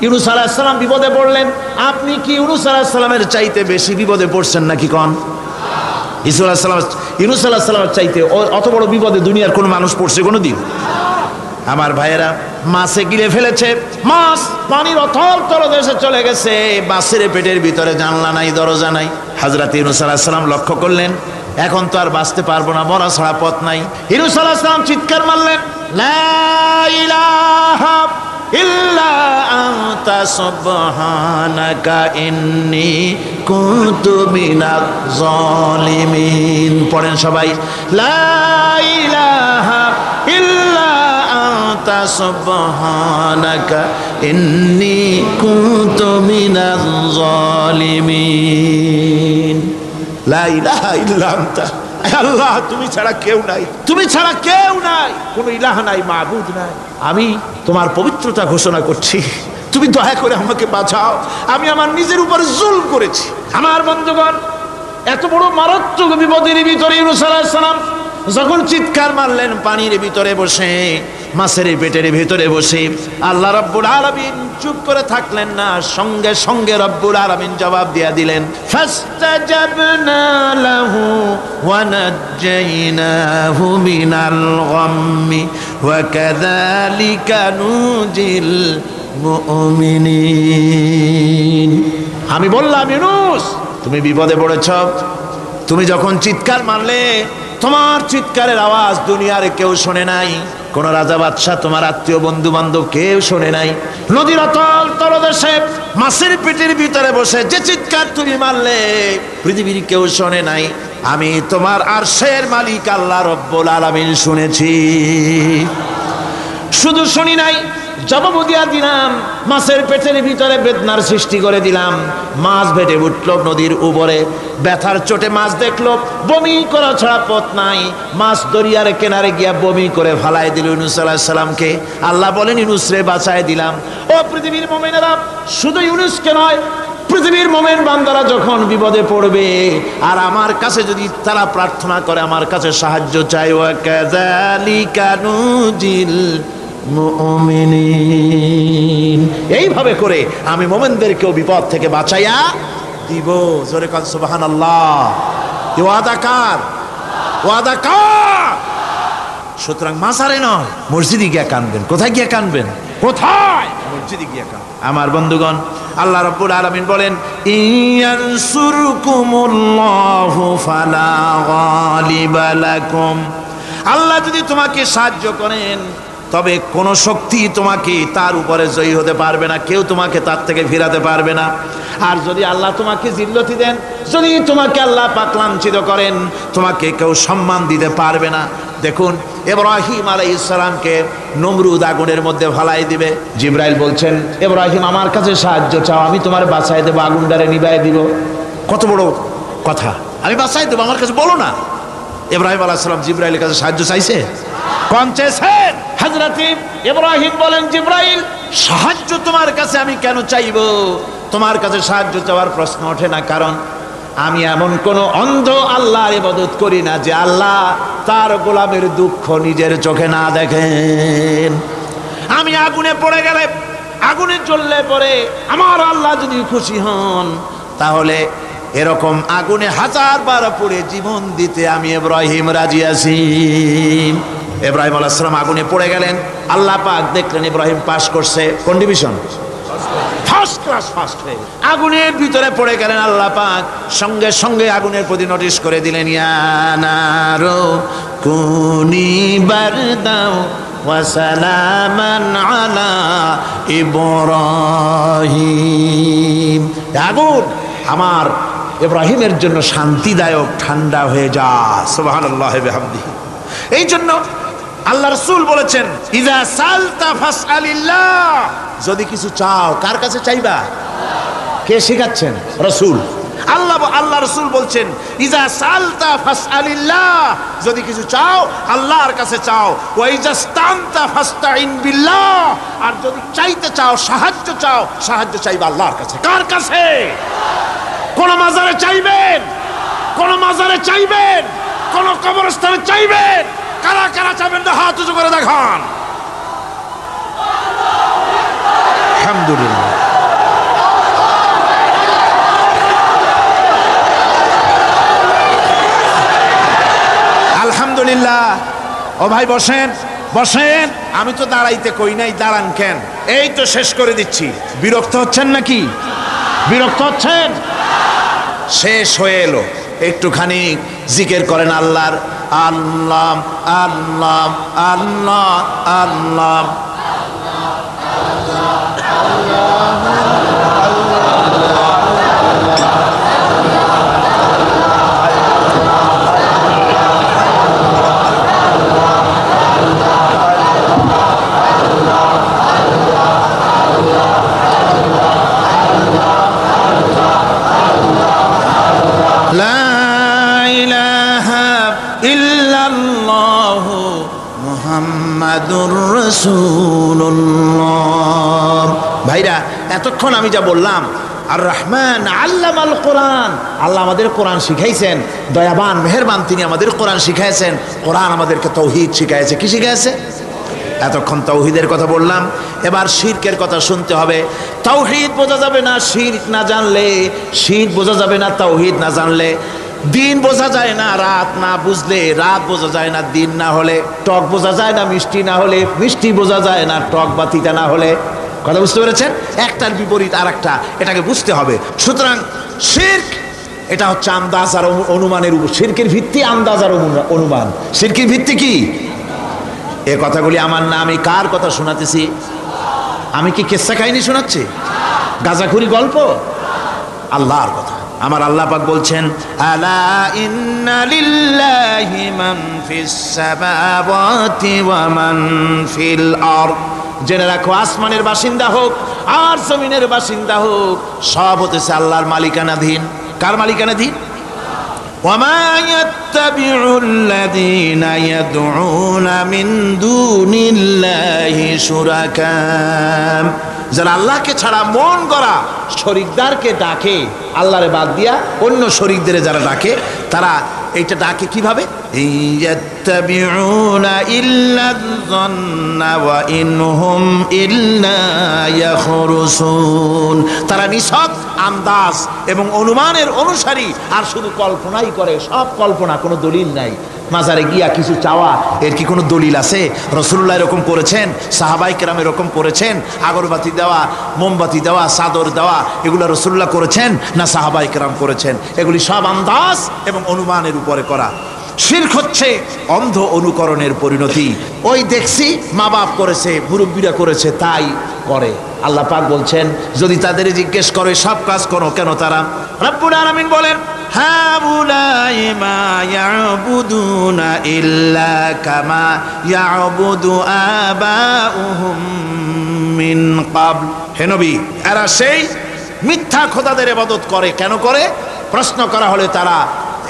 ইউনূস আলাইহিস সালাম বিপদে পড়লেন, আপনি কি ইউনূস আলাইহিস সালামের চাইতে বেশি বিপদে পড়ছেন নাকি কোন? ইউনূস আলাইহিস সালামের চাইতে অত বড় বিপদে দুনিয়ার কোন মানুষ পড়ছে কোনোদিন? আমার ভাইয়েরা, মাছে গিলে ফেলেছে, মাছ পানির অথল তলদেশে চলে গেছে, মাছের পেটের ভিতরে জানলা নাই, দরজা নাই। হযরত ইউনূস আলাইহিস সালাম লক্ষ্য করলেন এখন তো আর বাঁচতে পারবো না, মরা ছাড়া পথ নাই। ইউনূস আলাইহিস সালাম চিৎকার মারলেন, লা ইলাহা ইল্লা আনতা সুবহানাকা ইন্নী কুনতু মিনাজ জালিমিন। পড়েন সবাই, লা ইলাহা ইল্লা আনতা সুবহানাকা ইন্নী কুনতু মিনাজ জালিমিন। লা ইলাহা ইল্লা আনতা, আল্লাহ তুমি ছাড়া কেউ নাই, তুমি ছাড়া কেউ নাই, কোনো ইলাহ নাই, মাবুদ নাই। আমি তোমার পবিত্রতা ঘোষণা করছি, তুমি দয়া করে আমাকে বাঁচাও, আমি আমার নিজের উপর জুলম করেছি। আমার বন্ধুগণ, এত বড় মারাত্মক বিপদের ভিতরে ইউনূস আলাইহিস সালাম যখন চিৎকার মারলেন, পানির ভিতরে বসে, মাছের পেটের ভিতরে বসে, আল্লাহ রাব্বুল আলামিন চুপ করে থাকলেন না, সঙ্গে সঙ্গে রব্বুল আলামিন জবাব দিয়ে দিলেন, ফাস্তাজাবনা লাহু ওয়া নাজ্জাইনাহু মিনাল গাম্মি ওয়া কাযালিকা নুজিল মুমিনিন। আমি বললাম, ইউনূস তুমি বিপদে পড়েছ, তুমি যখন চিৎকার মারলে তোমার চিৎকারের আওয়াজ দুনিয়ার কেউ শোনে নাই, কোন রাজা বাদশাহ, তোমার আত্মীয় বন্ধু বান্ধব কেউ শোনে নাই। নদীর অতল তলদেশে মাছের পেটের ভিতরে বসে যে চিৎকার তুমি মারলে পৃথিবীর কেউ শোনে নাই, আমি তোমার আরশের মালিক আল্লাহ রব্বুল আলামিন শুনেছি। শুধু শুনি নাই, জবাব দিয়া দিলাম, মাছের পেটের ভিতরে বেদনার সৃষ্টি করে দিলাম। মাছ ভেটে উঠল নদীর উপরে, ব্যথার চোটে মাছ দেখলো, বমি করা ছাড়া পথ নাই, মাছ দরিয়ার কিনারে গিয়া বমি করে ফালাই দিল ইউনূস আলাইহিস সালামকে। আল্লাহ বলেন, ইউনূস রে বাঁচায় দিলাম। ও পৃথিবীর মুমিনেরা, শুধু ইউনূসকে নয়, পৃথিবীর মুমিন বান্দারা যখন বিপদে পড়বে আর আমার কাছে যদি তারা প্রার্থনা করে, আমার কাছে সাহায্য চায়, ওয়া কাযালিকা নুজিল মুমিনিন, এইভাবে করে আমি মুমিনদেরকেও বিপদ থেকে বাঁচাইয়া দিব। জোরে কান সুবহানাল্লাহ। ওয়াদা কার? ওয়াদা কার? সুতরাং মাজারে নয়, মসজিদে গিয়া কানবেন। কোথায় গিয়া কানবেন? কোথায়? মসজিদে গিয়া কানবেন। আমার বন্ধুগণ, আল্লাহ রাব্বুল আলামিন বলেন, ইয়ানসুরকুমুল্লাহু ফালা গালিবা লাকুম। আল্লাহ যদি তোমাকে সাহায্য করেন, তবে কোন শক্তি তোমাকে তার উপরে জয়ী হতে পারবে না, কেউ তোমাকে তার থেকে ফিরাতে পারবে না। আর যদি আল্লাহ তোমাকে জিল্লতি দেন, যদি তোমাকে আল্লাহ পাক লাঞ্ছিত করেন, তোমাকে কেউ সম্মান দিতে পারবে না। দেখুন, ইব্রাহিম আলাইহিস সালামকে নমরুদ আগুনের মধ্যে ফালাই দিবে, জিবরাইল বলছেন, ইব্রাহিম আমার কাছে সাহায্য চাও, আমি তোমার বাঁচাই দেবো, আগুনটারে নিভাই দিব। কত বড় কথা, আমি বাঁচাই দেবো, আমার কাছে বলো না। ইব্রাহিম আলাইহিস সালাম জিবরাইলের কাছে সাহায্য চাইছে, কোন চেয়েছেন? হযরত ইব্রাহিম বলেন, জিবরাইল সাহায্য তোমার কাছে আমি কেন চাইবো? তোমার কাছে সাহায্য চাওয়ার প্রশ্ন ওঠে না, কারণ আমি এমন কোন অন্ধ আল্লাহর ইবাদত করি না যে আল্লাহ তার গোলামের দুঃখ নিজের চোখে না দেখেন। আমি আগুনে পড়ে গেলে, আগুনে জ্বললে পরে আমার আল্লাহ যদি খুশি হন, তাহলে এরকম আগুনে 1000 বার পড়ে জীবন দিতে আমি ইব্রাহিম রাজি আছি। ইব্রাহিম আলাইহিস সালাম আগুনে পড়ে গেলেন, আল্লাহ পাক দেখলেন ইব্রাহিম পাস করছে, কোন ডিভিশন? ফার্স্ট ক্লাস, ফার্স্ট হয়ে আগুনের ভিতরে পড়ে গেলেন। আল্লাহ পাক সঙ্গে সঙ্গে আগুনের প্রতি নোটিশ করে দিলেন, ইয়া নারু কুনি বারদাও ওয়া সালামান আলা ইব্রাহিম। আগুন আমার ইব্রাহিমের জন্য শান্তিদায়ক, ঠান্ডা হয়ে যা। সুবহানাল্লাহি ওয়া বিহামদিহি। এই জন্য আল্লাহ রাসূল বলেছেন, ইযা সালতা ফাসআলিল্লাহ, যদি কিছু চাও কার কাছে চাইবা? কে শেখাচ্ছেন? রাসূল। আল্লাহ রাসূল বলছেন, ইযা সালতা ফাসআলিল্লাহ, যদি কিছু চাও আল্লাহর কাছে চাও। ওয়া ইযা ইসতানতা ফাস্তাইন বিল্লাহ, আর যদি চাইতে চাও, সাহায্য চাও, সাহায্য চাইবা আল্লাহর কাছে। কার কাছে? কোন মাজারে চাইবেন? কোন মাজারে চাইবেন? কোন কবরস্থানে চাইবেন? কারা কারা চাইবেন হাত উঁচু করে দেখান। আলহামদুলিল্লাহ। ইল্লাল্লাহ। ও ভাই বসেন বসেন, আমি তো দাঁড়াইতে কই নাই, দাঁড়ান কেন? এই তো শেষ করে দিচ্ছি। বিরক্ত হচ্ছেন নাকি? বিরক্ত হচ্ছেন? শেষ হয়ে এলো, একটুখানি জিকির করেন আল্লাহর। আল্লাহ আল্লাহ আল্লাহ আল্লাহ। মুহাম্মাদুর রাসূলুল্লাহ। ভাইরা, এতক্ষণ আমি যা বললাম, আর রহমান আল্লামাল কোরআন, আল্লাহ আমাদের কোরআন শিখাইছেন, দয়াবান মেহেরবান তিনি আমাদের কোরআন শিখাইছেন। কোরআন আমাদেরকে তৌহিদ শিখাইছে। কি শিখাইছে? এতক্ষণ তৌহিদের কথা বললাম, এবার শিরকের কথা শুনতে হবে। তৌহিদ বোঝা যাবে না শিরক না জানলে, শিরক বোঝা যাবে না তৌহিদ না জানলে। দিন বোঝা যায় না রাত না বুঝলে, রাত বোঝা যায় না দিন না হলে, টক বোঝা যায় না মিষ্টি না হলে, মিষ্টি বোঝা যায় না টক বা তিতা না হলে। কথা বুঝতে পেরেছেন? একটার বিপরীত আর একটা, এটাকে বুঝতে হবে। সুতরাং শিরক এটা হচ্ছে আন্দাজ আর অনুমানের উপর। শিরকের ভিত্তি আন্দাজ আর অনুমান। শিরকের ভিত্তি কি? এ কথাগুলি আমার না, আমি কার কথা শোনাতেছি? আমি কি কিসসা কাহিনী শোনাচ্ছি? গাঁজাখুরি গল্প? আল্লাহর কথা। আমার আল্লাহ পাক বলছেন, আলা ইন্না লিল্লাহি মান ফিস সামাওয়াতি ওয়া মান ফিল আরদ। জেনে রাখো, আসমানের বাসিন্দা হোক আর জমিনের বাসিন্দা হোক, সব হতেছে আল্লাহর মালিকানাধীন। কার মালিকানাধীন? ওয়ামা ইয়াত্তাবিউল্লাযীনা ইয়াদউনা মিন দুনিল্লাহি শুরাকা। যারা আল্লাহকে ছাড়া মন গড়া শরীকদারকে ডাকে, আল্লাহরে বাদ দিয়া অন্য শরীকদের যারা ডাকে, তারা এইটা ডাকে কিভাবে? ইয়াত্তাবিউনা ইল্লায-যন্না ওয়া ইনহুম ইল্লা ইয়াখরুসুন। তারা নিছক আন্দাজ এবং অনুমানের অনুসারী, আর শুধু কল্পনাই করে। সব কল্পনা, কোনো দলিল নাই। মাজারে গিয়া কিছু চাওয়া, এর কি কোনো দলিল আছে? রাসূলুল্লাহ এরকম করেছেন, সাহাবায়ে কেরাম এরকম করেছেন? আগরবাতি দেওয়া, মোমবাতি দেওয়া, চাদর দেওয়া, এগুলো রাসূলুল্লাহ করেছেন না সাহাবায়ে কেরাম করেছেন? এগুলি সব আন্দাজ এবং অনুমানের উপরে করা। শিরক হচ্ছে অন্ধ অনুকরণের পরিণতি। ওই দেখছি মা বাপ করেছে, মুরব্বীরা করেছে, তাই করে। আল্লাহ পাক বলছেন, যদি তাদের জিজ্ঞেস করে সব কাজ করো কেন তারা? রব্বুল আলামিন বলেন, হাউলাই মা ইয়াবুদুনা ইল্লা কামা ইয়াবুদু আবাউহুম মিন ক্বাবল। হে নবী, এরা সেই মিথ্যা খোদাদের ইবাদত করে। কেন করে? প্রশ্ন করা হলে তারা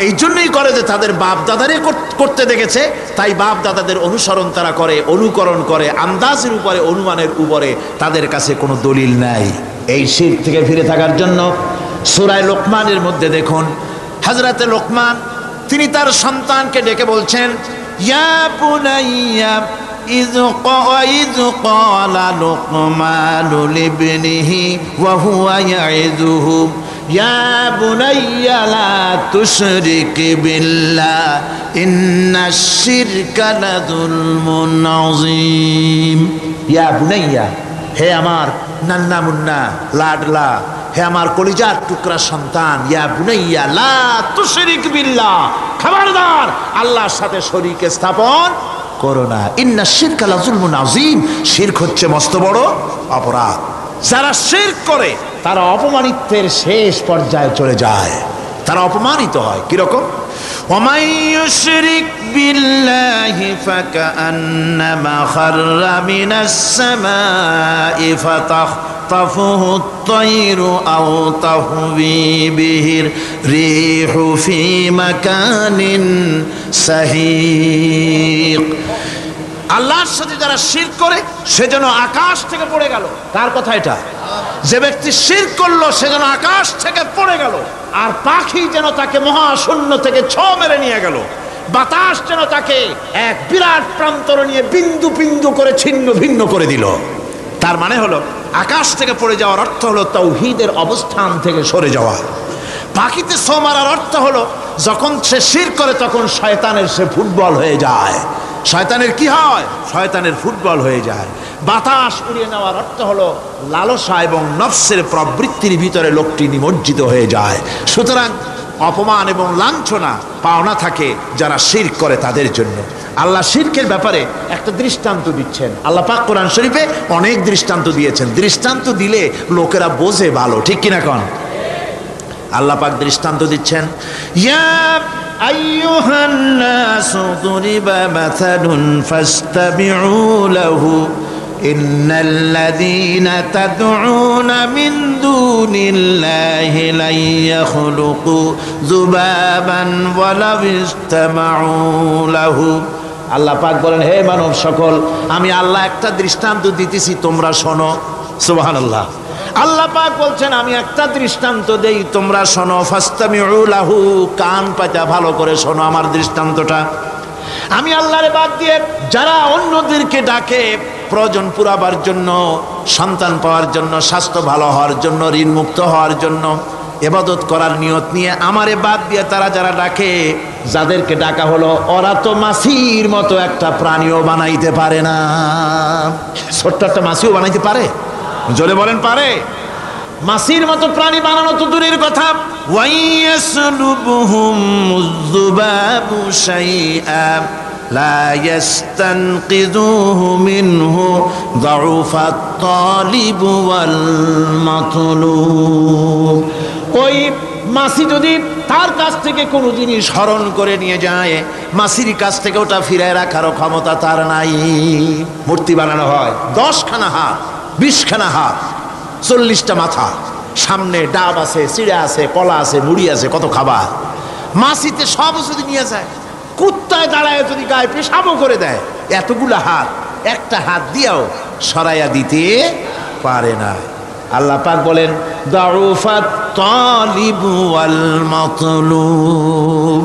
এই জন্যই করে যে তাদের বাপ দাদারে করতে দেখেছে, তাই বাপ দাদাদের অনুসরণ তারা করে, অনুকরণ করে, আন্দাজের উপরে, অনুমানের উপরে। তাদের কাছে কোনো দলিল নাই। এই শিরক থেকে ফিরে থাকার জন্য সূরা লোকমানের মধ্যে দেখুন, হযরতে লোকমান তিনি তার সন্তানকে ডেকে বলছেন, ইয়া বুনাইয়া ইয ক্বালা লুকমানু লিবনিহি ওয়া হুয়া ইয়াইযুহু ইয়া বুনাইয়া লা তুশরিক বিল্লাহ ইন্নাশ শিরকা লাযুলমুন আযীম। ইয়া বুনাইয়া, হে আমার নান্না মুন্না লাডলা, হে আমার কলিজার টুকরা সন্তান, ইয়া বুনাইয়া লা তুশরিক বিল্লাহ, খবরদার আল্লাহর সাথে শরীক স্থাপন করো না। ইন্নাশ শিরকা লাযুলমুন আযীম। শিরক হচ্ছে মস্ত বড় অপরাধ। যারা শিরক করে তারা অপমানিত্বের শেষ পর্যায়ে চলে যায়, তারা অপমানিত হয়। কিরকম? ওয়ামান ইউশরিক বিল্লাহি ফাকান্নামা খাররা মিনাস সামাই ফাতাখতাফুহু আত-তায়রু আও তাহবি বিহির রিহু ফি মাকানিন সাহিক। আল্লাহর সাথে যারা শিরক করে সে যেন আকাশ থেকে পড়ে গেল। কার কথা এটা? যে ব্যক্তি শিরক করলো সে যেন আকাশ থেকে পড়ে গেল, আর পাখি যেন তাকে মহাশূন্য থেকে ছোঁ মেরে নিয়ে গেল, বাতাস যেন তাকে এক বিরাট প্রান্তর নিয়ে বিন্দু বিন্দু করে ছিন্ন ভিন্ন করে দিল। তার মানে হলো আকাশ থেকে পড়ে যাওয়ার অর্থ হলো তাওহীদের অবস্থান থেকে সরে যাওয়া। পাখিতে ছো মারার অর্থ হলো যখন সে শিরক করে তখন শয়তানের সে ফুটবল হয়ে যায়। শয়তানের কি হয়? শয়তানের ফুটবল হয়ে যায়। বাতাস উড়িয়ে নেওয়ার অর্থ হলো লালসা এবং নফসের প্রবৃত্তির ভিতরে লোকটি নিমজ্জিত হয়ে যায়। সুতরাং অপমান এবং লাঞ্ছনা পাওনা থাকে যারা শিরক করে তাদের জন্য। আল্লাহ শিরকের ব্যাপারে একটা দৃষ্টান্ত দিচ্ছেন। আল্লাহ পাক কোরআন শরীফে অনেক দৃষ্টান্ত দিয়েছেন। দৃষ্টান্ত দিলে লোকেরা বোঝে ভালো, ঠিক কিনা কোন? আল্লাহ পাক দৃষ্টান্ত দিচ্ছেন, ইয়া আইয়ুহান নাসু দুরিবা মাসালুন ফাসতাবিউ লাহু ইন্নাল্লাযীনা তাদউনা মিন দুনিল্লাহি লা ইয়াখলুকু যুবাবান ওয়ালাউ ইসতামাউ লাহু। আল্লাহ পাক বলেন, হে মানব সকল, আমি আল্লাহ একটা দৃষ্টান্ত দিতেছি, তোমরা শোনো। সুবহানাল্লাহ। আল্লাহ পাক বলছেন, আমি একটা দৃষ্টান্ত দেই, তোমরা শোনো। ফাসতামিউ লাহু, কান পাতা ভালো করে শোনো আমার দৃষ্টান্তটা। আমি আল্লাহরে বাদ দিয়ে যারা অন্যদেরকে ডাকে প্রয়োজন পুরাবার জন্য, সন্তান পাওয়ার জন্য, স্বাস্থ্য ভালো হওয়ার জন্য, ঋণ মুক্ত হওয়ার জন্য, ইবাদত করার নিয়ত নিয়ে আমারে বাদ দিয়ে তারা যারা ডাকে, যাদেরকে ডাকা হলো, ওরা তো মাছির মতো একটা প্রাণীও বানাইতে পারে না। ছোট্ট একটা মাছিও বানাইতে পারে? জোরে বলেন, পারে? মাছির মতো প্রাণী বানানো তো দূরের কথা। ওয়াইয়াসলুবুহুম যুবাবু শাইআ লা ইস্তানকিযুহু মিনহু যাউফাত তালিব ওয়াল মাতলুব। ওই মাছি যদি তার কাছ থেকে কোনো জিনিস হরণ করে নিয়ে যায়, মাছির কাছ থেকে ওটা ফিরায় রাখারও ক্ষমতা তার নাই। মূর্তি বানানো হয়, 10খানা হাত, 20খানা হাত, 40টা মাথা, সামনে ডাব আছে, চিড়া আছে, কলা আছে, মুড়ি আছে, কত খাবার। মাছিতে সব যদি নিয়ে যায়, কুত্তায় দাঁড়ায় যদি গায়ে পেশাবও করে দেয়, এতগুলা হাত একটা হাত দিয়েও সরাইয়া দিতে পারে না। আল্লাহ পাক বলেন, দাউফাত তালিবু ওয়াল মাতলুব।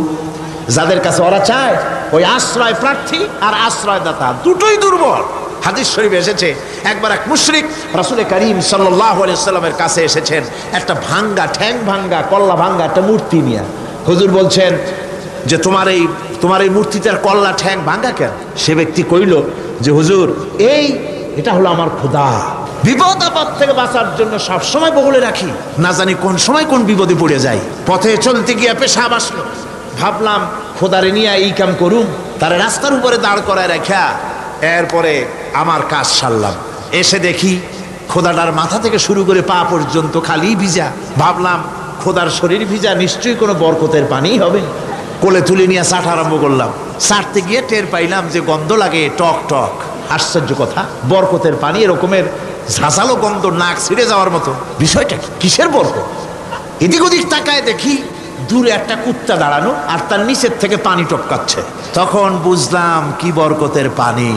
যাদের কাছে ওরা চায়, ওই আশ্রয় প্রার্থী আর আশ্রয়দাতা দুটোই দুর্বল। হাদিস শরীফে এসেছে, একবার এক মুশরিক রাসূল করিম সাল্লাল্লাহু আলাইহি ওয়াসাল্লামের কাছে এসেছেন একটা ভাঙ্গা, ঠ্যাং ভাঙ্গা, কল্লা ভাঙ্গা একটা মূর্তি নিয়ে। হুজুর বলছেন যে তোমার এই মূর্তিটার কল্লা ঠ্যাং ভাঙ্গা কেন? সে ব্যক্তি কইল যে হুজুর, এটা হলো আমার খোদা। বিপদ আপদ থেকে বাঁচার জন্য সবসময় বগলে রাখি, না জানি কোন সময় কোন বিপদে পড়ে যাই। পথে চলতে গিয়ে পেশাব আসলো, ভাবলাম খোদারে নিয়ে এই কাম করুম, তার রাস্তার উপরে দাঁড় করায় রাখা, এরপরে আমার কাজ সারলাম। এসে দেখি খোদাটার মাথা থেকে শুরু করে পা পর্যন্ত খালি ভিজা। ভাবলাম খোদার শরীর ভিজা, নিশ্চয়ই কোনো বরকতের পানি হবে। কোলে তুলে নিয়ে চাট আরম্ভ করলাম। চাটতে গিয়ে টের পাইলাম যে গন্ধ লাগে টক টক। আশ্চর্য কথা, বরকতের পানি এরকমের ঝাঁঝালো গন্ধ, নাক ছিঁড়ে যাওয়ার মতো। বিষয়টা কিসের বরকত? এদিক ওদিক তাকায় দেখি দূরে একটা কুত্তা দাঁড়ানো, আর তার নিচের থেকে পানি টপকাচ্ছে। তখন বুঝলাম কি বরকতের পানি।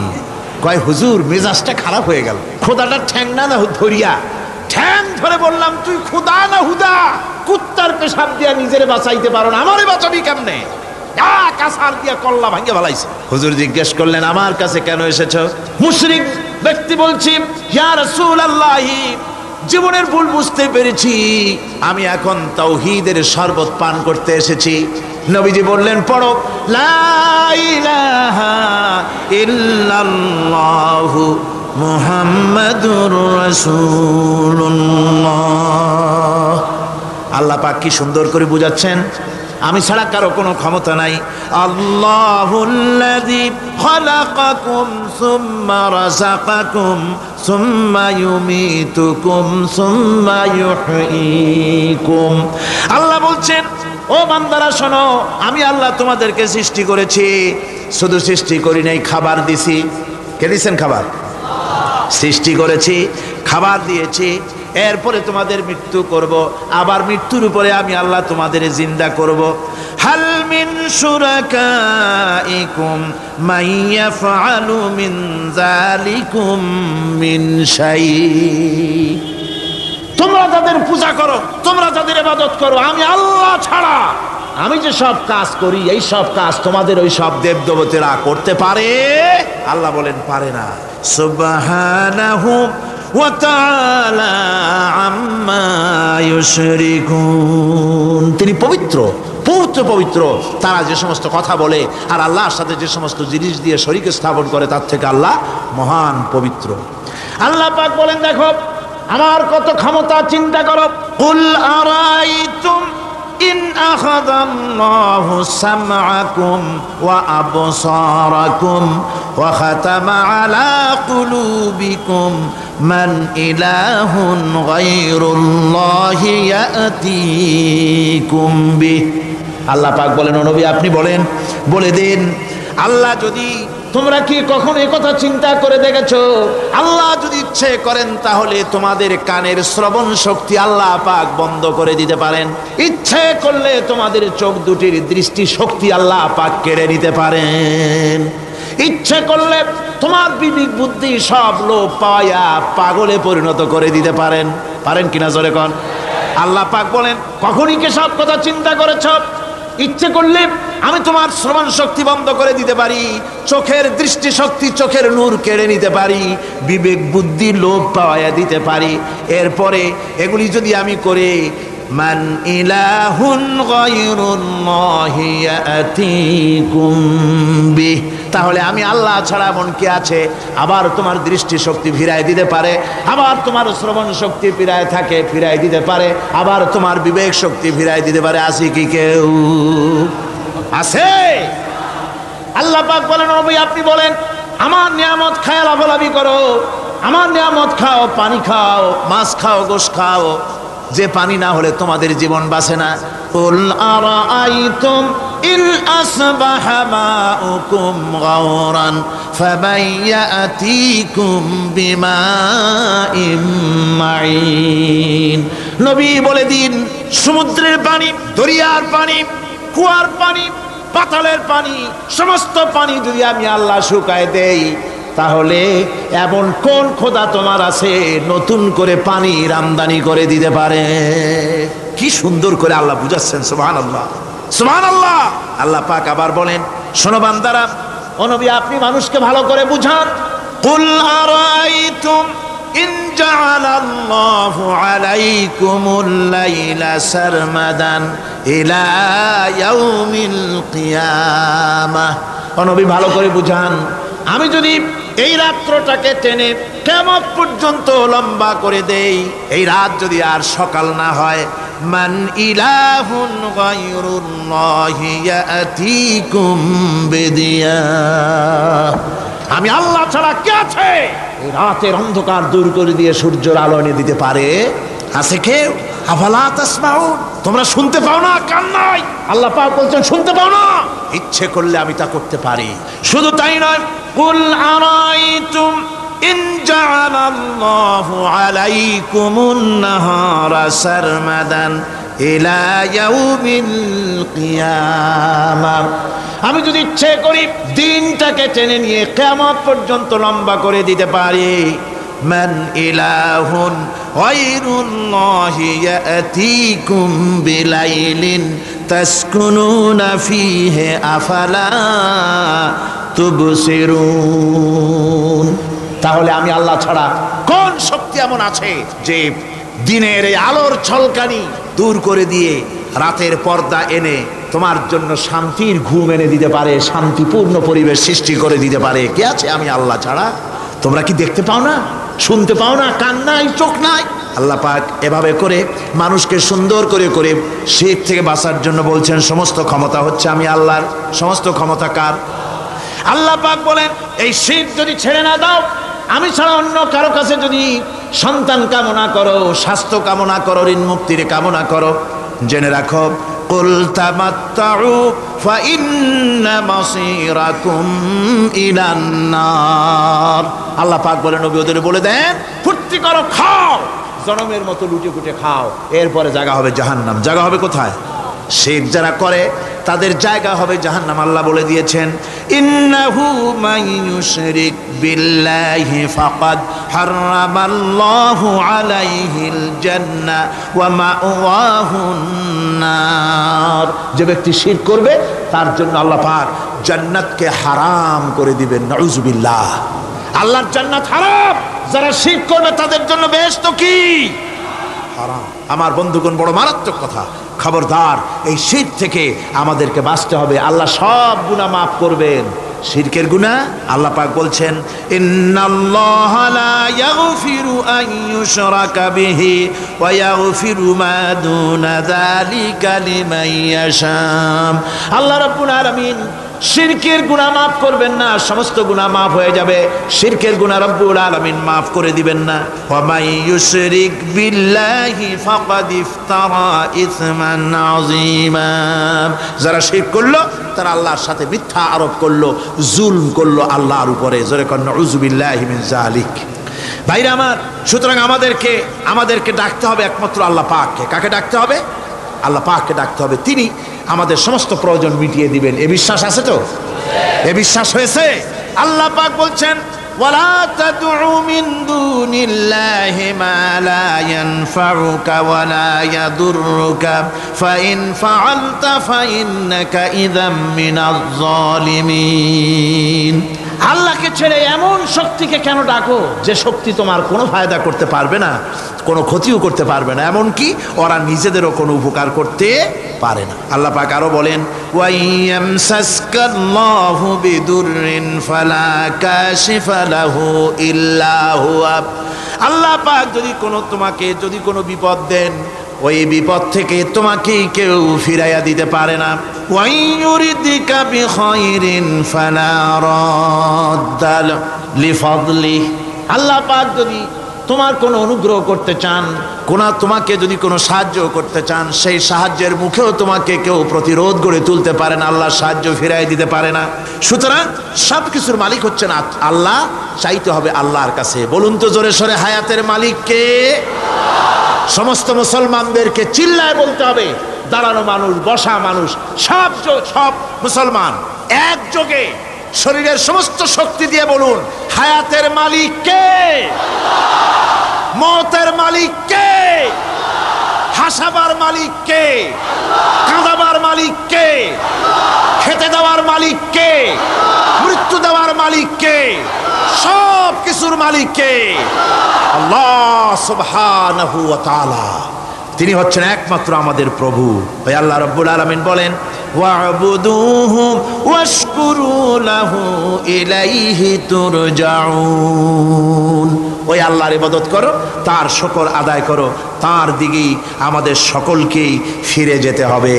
কয় হুজুর, মেজাজটা খারাপ হয়ে গেল। খোদাটার ঠ্যাং না ধরিয়া ঠ্যাং ধরে বললাম, তুই খোদা না হুদা? কুত্তার পেশাব দিয়া নিজের বাঁচাইতে পারো না, আমারে বাঁচাবি কেমনে? কাছার দিয়া কল্লা ভাঙ্গে ভালাইছে। হুজুর জিজ্ঞেস করলেন, আমার কাছে কেন এসেছো? মুশরিক ব্যক্তি বলছি, ইয়া রাসূলুল্লাহ, জীবনের ভুল বুঝতে পেরেছি, আমি এখন তাওহীদের শরবত পান করতে এসেছি। নবীজি বললেন, পড়ো লা ইলাহা ইল্লাল্লাহু মুহাম্মাদুর রাসূলুল্লাহ। আল্লাহ পাক কি সুন্দর করে বুঝাচ্ছেন, আমি ছাড়া কারো কোনো ক্ষমতা নাই। আল্লাহুল্লাযী খালাকাকুম সুম্মা রাযাকাকুম সুম্মা ইউমীতুকুম সুম্মা ইউহয়ীকুম। আল্লাহ বলছেন, ও বান্দারা শোনো, আমি আল্লাহ তোমাদেরকে সৃষ্টি করেছি, শুধু সৃষ্টি করি নাই, খাবার দিছি। কে দিয়েছেন খাবার? সৃষ্টি করেছি, খাবার দিয়েছি, এরপরে তোমাদের মৃত্যু করব, আবার মৃত্যুর উপরে আমি আল্লাহ তোমাদের জিন্দা করব। হাল মিন শুরাকাইকুম মাইয়াফআলু মিন যালিকুম মিন শাই। তোমরা যাদের পূজা করো, তোমরা যাদের ইবাদত করো, আমি আল্লাহ ছাড়া আমি যে সব কাজ করি, এই সব কাজ তোমাদের ওই সব দেবদেবতারা করতে পারে? আল্লাহ বলেন, পারে না। সুবহানাহু ওয়া তাআলা আম্মা ইউশরিকুন। তিনি পবিত্র, পবিত্র পবিত্র তারা যে সমস্ত কথা বলে আর আল্লাহর সাথে যে সমস্ত জিনিস দিয়ে শরীক স্থাপন করে তার থেকে আল্লাহ মহান পবিত্র। আল্লাহ পাক বলেন দেখো আমার কত ক্ষমতা, চিন্তা করো। কুল আরাইতুম ইন আখাযাল্লাহু সামআকুম ওয়া আবসারাকুম ওয়া খাতামা আলা কুলুবিকুম মান ইলাহুন গায়রুল্লাহি ইয়াতিকুম বিহ। আল্লাহ পাক বলেন ও নবী আপনি বলেন, বলে দিন আল্লাহ যদি, তোমরা কি কখনো এই কথা চিন্তা করে দেখেছো আল্লাহ যদি ইচ্ছে করেন তাহলে তোমাদের কানের শ্রবণ শক্তি আল্লাহ পাক বন্ধ করে দিতে পারেন, ইচ্ছে করলে তোমাদের চোখ দুটির দৃষ্টি শক্তি আল্লাহ পাক কেড়ে নিতে পারেন, ইচ্ছে করলে তোমার বিবেক বুদ্ধি সব লোপ পাওয়া পাগলে পরিণত করে দিতে পারেন। পারেন কিনা জোরে কোন? আল্লাহ পাক বলেন কখনই কি সব কথা চিন্তা করেছ? ইচ্ছে করলে আমি তোমার শ্রবণ শক্তি বন্ধ করে দিতে পারি, চোখের দৃষ্টি শক্তি, চোখের নূর কেড়ে নিতে পারি, বিবেক বুদ্ধি লোপ পাওয়া দিতে পারি। এরপরে এগুলি যদি আমি করে মান ইলাহুন গায়রুল্লাহি ইয়াতিকুম বিহ, তাহলে আমি আল্লাহ ছাড়া এমন কি আছে? আবার তোমার দৃষ্টি শক্তি ফিরায় দিতে পারে, আবার তোমার শ্রবণ শক্তি ফিরায় থাকে ফিরায় দিতে পারে, আবার তোমার বিবেক শক্তি ফিরায় দিতে পারে। আছে কি কেউ? আছে? আল্লাহ পাক বলেন নবী আপনি বলেন আমার নিয়ামত খায় লাভালাভি করো, আমার নিয়ামত খাও, পানি খাও, মাছ খাও, গোশ খাও, যে পানি না হলে তোমাদের জীবন বাঁচে না। কুল আরাআইতুম ইন আসবাহা মাউকুম গাওরান ফাবাইয়াতিকুম বিমাইম মাইন। নবী বলে দিন সমুদ্রের পানি, দরিয়ার পানি, কুয়ার পানি, পাতালের পানি, সমস্ত পানি যদি আমি আল্লাহ শুকায় দেই তাহলে এমন কোন খোদা তোমার আছে নতুন করে পানির আমদানি করে দিতে পারে? কি সুন্দর করে আল্লাহ বুঝাচ্ছেন। সুবহানাল্লাহ, সুবহানাল্লাহ। আল্লাহ পাক আবার বলেন শোনো বান্দারা, ও নবী আপনি মানুষকে ভালো করে বুঝান। কুল আরাইতুম ইন জাআলাল্লাহু আলাইকুমুল লাইলা সারমাদান ইলা ইয়াউমিল কিয়ামাহ। ও নবী ভালো করে বুঝান, আমি যদি এই রাত্রটাকে টেনে কিয়ামত পর্যন্ত লম্বা করে দেই, এই রাত যদি আর সকাল না হয়, মান ইলাহুন গায়রুল্লাহি ইয়াতিকুম বিদিয়া, আমি আল্লাহ ছাড়া কে আছে এই রাতের অন্ধকার দূর করে দিয়ে সূর্যের আলো এনে দিতে পারে? আছে কেউ? আফালা তাসমাউন, তোমরা শুনতে পাও না? কান নাই? আল্লাহ পাক বলছেন শুনতে পাও না? ইচ্ছে করলে আমি তা করতে পারি। শুধু তাই নয়, কুল আরাইতুম ইন জাআলাল্লাহু আলাইকুমুন নাহারা সারমাদান ইলা ইয়াউমিল কিয়ামাহ, আমি যদি ইচ্ছে করি দিনটাকে টেনে নিয়ে কিয়ামত পর্যন্ত লম্বা করে দিতে পারি। মান ইলাহুন গায়রুল্লাহি ইয়াতিকুম বিলাইলিন তাসকুনুনা ফীহি আফালা তুবসিরুন, তাহলে আমি আল্লাহ ছাড়া কোন শক্তি এমন আছে যে দিনের এই আলোর ঝলকানি দূর করে দিয়ে রাতের পর্দা এনে তোমার জন্য শান্তির ঘুম এনে দিতে পারে, শান্তিপূর্ণ পরিবেশ সৃষ্টি করে দিতে পারে? কে আছে আমি আল্লাহ ছাড়া? তোমরা কি দেখতে পাও না? শুনতে পাও না? কান নাই? চোখ নাই? আল্লাহ পাক এভাবে করে মানুষকে সুন্দর করে করে শিরক থেকে বাঁচার জন্য বলছেন সমস্ত ক্ষমতা হচ্ছে আমি আল্লাহর। সমস্ত ক্ষমতা কার? আল্লাহ পাক বলেন এই শিরক যদি ছেড়ে না দাও, আমি ছাড়া অন্য কারো কাছে যদি সন্তান কামনা করো, স্বাস্থ্য কামনা করো, ঋণ মুক্তির কামনা করো, জেনে রাখো কুল তামাত্তাউ ফাইন্না মাসীরাকুম ইলান নার। আল্লাহ পাক বলেন নবী ওদের বলে দেন ফুর্তি করো, খাও, জনমের মতো লুটে পুটে খাও, এরপরে জায়গা হবে জাহান্নাম। জায়গা হবে কোথায়? শিরক যারা করে তাদের জায়গা হবে জাহান্নাম। আল্লাহ বলে দিয়েছেন ইন্নাহু মান ইউশরিক বিল্লাহি ফাকাদ হারামাল্লাহু আলাইহিল জান্নাহ ওয়া মাওয়াহুন নার, যে ব্যক্তি শিরক করবে তার জন্য আল্লাহ পাক জান্নাতকে হারাম করে দিবেন। নাউযুবিল্লাহ, আল্লাহর জান্নাত হারাম। যারা শিরক করবে তাদের জন্য বেহেশত কি হারাম। আমার বন্ধুগণ, বড় মারাত্মক কথা। খবরদার, এই শিরক থেকে আমাদেরকে বাঁচতে হবে। আল্লাহ সব গুনাহ মাফ করবেন। শিরকের গুনাহ আল্লাহ পাক বলছেন, ইন্নাল্লাহা লা ইয়াগফিরু আন ইউশরাকা বিহি ওয়া ইয়াগফিরু মা দুনা যালিকা লিমান ইয়াশা। আল্লাহ রাব্বুল আলামিন শিরকের গুনাহ মাফ করবেন না, সমস্ত গুনাহ মাফ হয়ে যাবে। শিরকের গুনাহ রব্বুল আলামিন মাফ করে দিবেন না। ওয়া মান ইউশরিক বিল্লাহি ফাকাদ ইফতারা ইসমান আযীমা। যারা শিরক করলো তারা আল্লাহর সাথে মিথ্যা আরোপ করলো, জুলম করলো আল্লাহর উপরে। জোরে কর নাউযু বিল্লাহি মিন যালিক। ভাইরা আমার, সুতরাং আমাদেরকে ডাকতে হবে একমাত্র আল্লাহ পাককে। কাকে ডাকতে হবে? আল্লাহ পাককে ডাকতে হবে। তিনি আমাদের সমস্ত প্রয়োজন মিটিয়ে দিবেন। এ বিশ্বাস আছে তো? এ বিশ্বাস হয়েছে? আল্লাহ পাক বলছেন, ওয়ালা তাদউ মিন দুনিল্লাহি মা লা ইয়ানফাউকা ওয়ালা ইয়াদুররুকা ফাইন ফাআলতা ফাইন্নাকা ইযাম মিনাজ জালিমিন। আল্লাহকে ছেড়ে এমন শক্তিকে কেন ডাকো যে শক্তি তোমার কোনো ফায়দা করতে পারবে না, কোনো ক্ষতিও করতে পারবে না, এমনকি ওরা নিজেদেরও কোনো উপকার করতে পারে না। আল্লাহ পাক আরো বলেন, ওয়াইয়ামসাসকাল্লাহু বিদুররিন ফালা কাশিফা লাহু ইল্লা হুয়া। আল্লাহ পাক যদি কোনো বিপদ দেন, ওই বিপদ থেকে তোমাকে কেউ ফিরাইয়া দিতে পারে না। ওয়াইয়ুরিদিকা বিখাইরিন ফালা রাদ্দা লিফাদলিহি। আল্লাহ পাক যদি তোমার কোনো অনুগ্রহ করতে চান, তোমাকে যদি কোনো সাহায্য করতে চান, সেই সাহায্যের মুখেও তোমাকে কেউ প্রতিরোধ গড়ে তুলতে পারে না, আল্লাহ সাহায্য ফিরাই দিতে পারে না। সুতরাং সব কিছুর মালিক হচ্ছেন আল্লাহ। চাইতে হবে আল্লাহর কাছে। বলুন তো জোরে সোরে, হায়াতের মালিক কে? সমস্ত মুসলমানদেরকে চিল্লায় বলতে হবে। দাঁড়ানো মানুষ, বসা মানুষ, সব মুসলমান একযোগে শরীরের সমস্ত শক্তি দিয়ে বলুন, হায়াতের মালিক কে? মওতের মালিক কে? হাসাবার মালিক কে? কাঁদাবার মালিক কে? খেতে দেওয়ার মালিক কে? মৃত্যু দেওয়ার মালিক কে? সব কিছুর মালিক কে? আল্লাহ সুবহানাহু ওয়া তাআলা। তিনি হচ্ছেন একমাত্র আমাদের প্রভু। ওই আল্লাহ রাব্বুল আলামিন বলেন, ওয়া'বুদুহু ওয়াশকুরু লাহু ইলাইহি তুরজাউন। ওই আল্লাহর ইবাদত করো, তার শুকর আদায় করো, তার দিকেই আমাদের সকলকেই ফিরে যেতে হবে।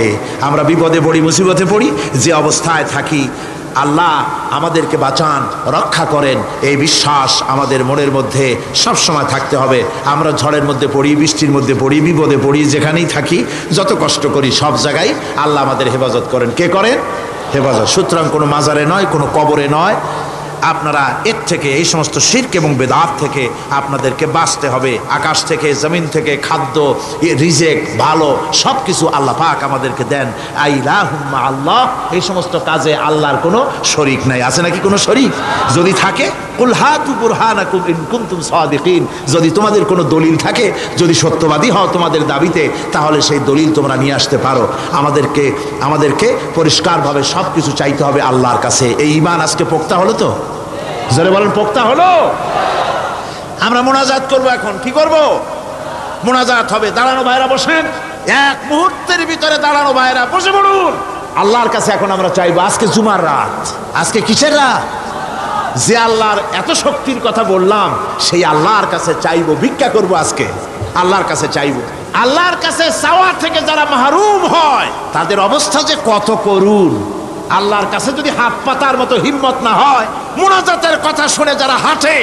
আমরা বিপদে পড়ি, মুসিবতে পড়ি, যে অবস্থায় থাকি, আল্লাহ আমাদেরকে বাঁচান, রক্ষা করেন, এই বিশ্বাস আমাদের মনের মধ্যে সব সময় থাকতে হবে। আমরা ঝড়ের মধ্যে পড়ি, বৃষ্টির মধ্যে পড়ি, বিপদে পড়ি, যেখানেই থাকি, যত কষ্ট করি, সব জায়গায় আল্লাহ আমাদের হেফাজত করেন। কে করেন? হেফাজত। সুতরাং কোনো মাজারে নয়, কোনো কবরে নয়। আপনারা এর থেকে, এই সমস্ত শিরক এবং বেদাত থেকে আপনাদেরকে বাঁচতে হবে। আকাশ থেকে, জমিন থেকে খাদ্য, রিজেক, ভালো সব কিছু আল্লাহ পাক আমাদেরকে দেন। আইলাহুম্মা আল্লাহ, এই সমস্ত কাজে আল্লাহর কোনো শরীক নাই। আছে নাকি কোনো শরীক? যদি থাকে, কুল হাতু বুরহানাকুম ইন কুনতুম সাদিকিন। যদি তোমাদের কোনো দলিল থাকে, যদি সত্যবাদী হও তোমাদের দাবিতে, তাহলে সেই দলিল তোমরা নিয়ে আসতে পারো। আমাদেরকে পরিষ্কারভাবে সব কিছু চাইতে হবে আল্লাহর কাছে। এই ঈমান আজকে পোক্তা হলো তো? জোরে বলেন, পোক্তা হলো? আমরা মোনাজাত করব। এখন কি করব? মোনাজাত হবে। দাঁড়ানো ভাইরা বসেন, এক মুহূর্তের ভিতরে দাঁড়ানো ভাইরা বসে পড়ুন। আল্লাহর কাছে এখন আমরা চাইবো। আজকে জুমার রাত। আজকে কিসের রাত? যে আল্লাহর এত শক্তির কথা বললাম, সেই আল্লাহর কাছে চাইবো, ভিক্ষা করব। আজকে আল্লাহর কাছে চাইবো। আল্লাহর কাছে চাওয়া থেকে যারা মাহরুম হয়, তাদের অবস্থা যে কত করুণ। আল্লাহর কাছে যদি হাত পাতার মতো হিম্মত না হয়, মুনাজাতের কথা শুনে যারা হাঁটে,